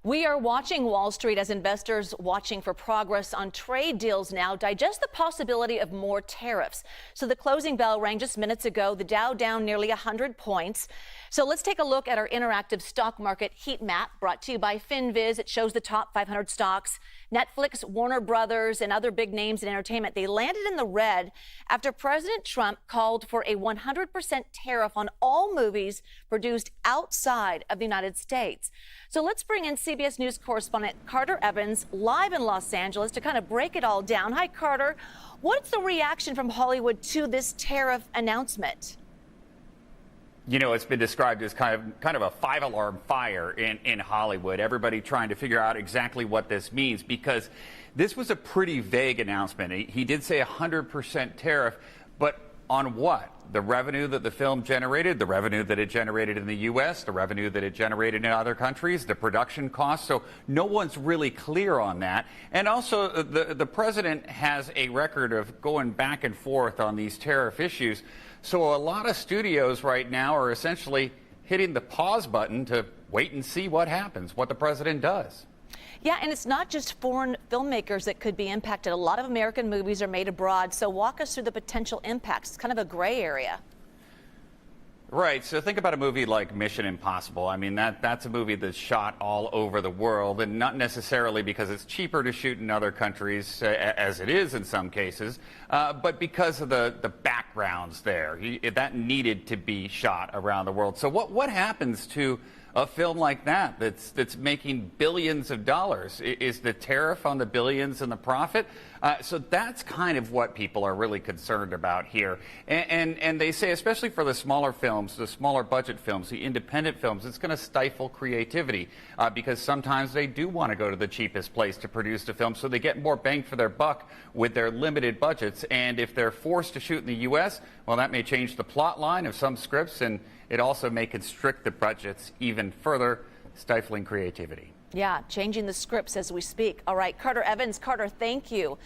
We are watching Wall Street as investors watching for progress on trade deals now digest the possibility of more tariffs. So the closing bell rang just minutes ago, the Dow down nearly 100 points. So let's take a look at our interactive stock market heat map brought to you by FinViz. It shows the top 500 stocks. Netflix, Warner Brothers, and other big names in entertainment, they landed in the red after President Trump called for a 100% tariff on all movies produced outside of the United States. So let's bring in CBS News correspondent Carter Evans live in Los Angeles to kind of break it all down. Hi, Carter. What's the reaction from Hollywood to this tariff announcement? You know, it's been described as kind of a five-alarm fire in Hollywood. Everybody trying to figure out exactly what this means, because this was a pretty vague announcement. He did say 100% tariff, but on what? The revenue that the film generated, the revenue that it generated in the U.S., the revenue that it generated in other countries, the production costs. So no one's really clear on that. And also, the president has a record of going back and forth on these tariff issues. So a lot of studios right now are essentially hitting the pause button to wait and see what happens, what the president does. Yeah, and it's not just foreign filmmakers that could be impacted. A lot of American movies are made abroad. So walk us through the potential impacts. It's kind of a gray area. Right. So think about a movie like Mission Impossible. I mean, that's a movie that's shot all over the world, and not necessarily because it's cheaper to shoot in other countries, as it is in some cases, but because of the backgrounds there. That needed to be shot around the world. So what happens to a film like that's making billions of dollars? Is the tariff on the billions and the profit? So that's kind of what people are really concerned about here. And they say, especially for the smaller films, the smaller budget films, the independent films, it's going to stifle creativity because sometimes they do want to go to the cheapest place to produce the film, so they get more bang for their buck with their limited budgets. And if they're forced to shoot in the U.S., well, that may change the plot line of some scripts, and it also may constrict the budgets even further, stifling creativity. Yeah, changing the scripts as we speak. All right, Carter Evans. Carter, thank you.